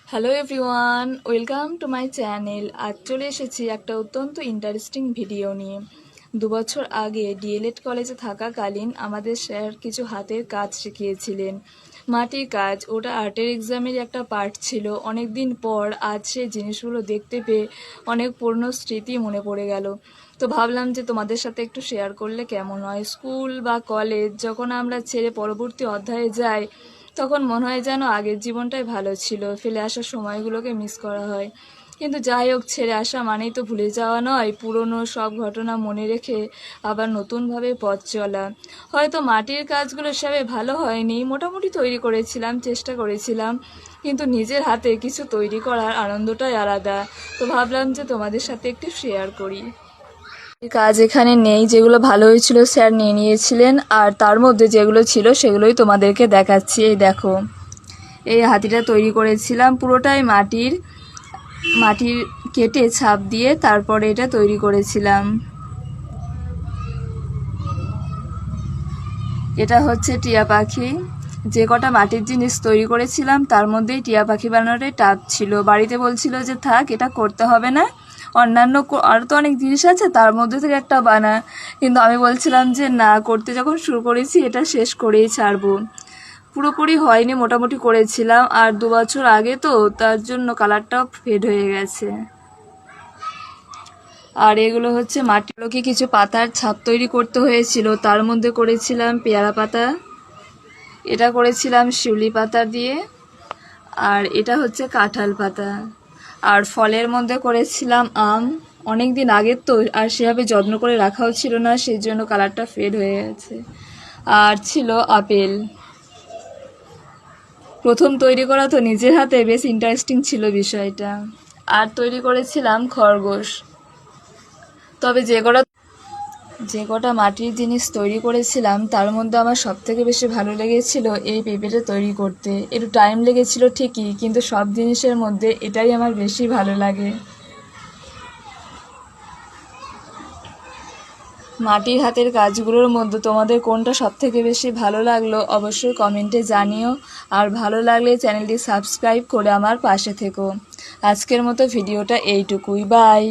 Hello everyone, welcome to my channel. আজ চলে এসেছি একটা অত্যন্ত ইন্টারেস্টিং ভিডিও নিয়ে। 2 বছর আগে ডিএলএড কলেজে থাকাকালীন আমাদের স্যার কিছু হাতের কাজ শিখিয়েছিলেন। মাটির কাজ, ওটা আর্টের এক্সামের একটা পার্ট ছিল। অনেক দিন পর আজ সেই জিনিসগুলো দেখতে পেয়ে অনেক পুরনো স্মৃতি মনে পড়ে গেল। তো ভাবলাম যে তোমাদের সাথে একটু শেয়ার করলে কেমন হয়। স্কুল বা কলেজ যখন আমরা ছেড়ে পরবর্তী অধ্যায়ে যাই, তখন মনে হয় যেন আগের জীবনটাই ভালো ছিল, ফেলে আসা সময়গুলোকে মিস করা হয়। কিন্তু যাই হোক, ছেড়ে আসা মানেই তো ভুলে যাওয়া নয়, পুরনো সব ঘটনা মনে রেখে আবার নতুনভাবে পথ চলা। হয়তো মাটির কাজগুলো সেভাবে ভালো হয়নি, মোটামুটি তৈরি করেছিলাম, চেষ্টা করেছিলাম, কিন্তু নিজের হাতে কিছু তৈরি করার আনন্দটাই আলাদা। তো ভাবলাম যে তোমাদের সাথে একটু শেয়ার করি। কাজ এখানে নেই, যেগুলো ভালো হয়েছিল স্যার নিয়ে নিয়েছিলেন, আর তার মধ্যে যেগুলো ছিল সেগুলোই তোমাদেরকে দেখাচ্ছি। এই দেখো, এই হাতিটা তৈরি করেছিলাম পুরোটাই মাটির কেটে ছাপ দিয়ে তারপরে এটা তৈরি করেছিলাম। এটা হচ্ছে টিয়া পাখি। যে কটা মাটির জিনিস তৈরি করেছিলাম তার মধ্যেই টিয়া পাখি বানানোটাই টাফ ছিল। বাড়িতে বলছিল যে থাক, এটা করতে হবে না, অন্যান্য আরও তো অনেক জিনিস আছে, তার মধ্যে থেকে একটা বানা। কিন্তু আমি বলছিলাম যে না, করতে যখন শুরু করেছি এটা শেষ করেই ছাড়বো। পুরোপুরি হয়নি, মোটামুটি করেছিলাম, আর 2 বছর আগে তো তার জন্য কালারটাও ফেড হয়ে গেছে। আর এগুলো হচ্ছে মাটিগুলোকে কিছু পাতার ছাপ তৈরি করতে হয়েছিল, তার মধ্যে করেছিলাম পেয়ারা পাতা, এটা করেছিলাম শিউলি পাতা দিয়ে, আর এটা হচ্ছে কাঁঠাল পাতা। আর ফলের মধ্যে করেছিলাম আম। অনেক দিন আগের তো, আর সেভাবে যত্ন করে রাখাও ছিল না, সেই জন্য কালারটা ফেড হয়ে গেছে। আর ছিল আপেল। প্রথম তৈরি করা তো নিজের হাতে, বেশ ইন্টারেস্টিং ছিল বিষয়টা। আর তৈরি করেছিলাম খরগোশ। তবে যে কটা মাটির জিনিস তৈরি করেছিলাম তার মধ্যে আমার সবথেকে বেশি ভালো লেগেছিল এই পেঁপেটা তৈরি করতে। একটু টাইম লেগেছিল ঠিকই, কিন্তু সব জিনিসের মধ্যে এটাই আমার বেশি ভালো লাগে। মাটির হাতের কাজগুলোর মধ্যে তোমাদের কোনটা সবথেকে বেশি ভালো লাগলো অবশ্যই কমেন্টে জানিও। আর ভালো লাগলে চ্যানেলটি সাবস্ক্রাইব করে আমার পাশে থেকো। আজকের মতো ভিডিওটা এইটুকুই, বাই।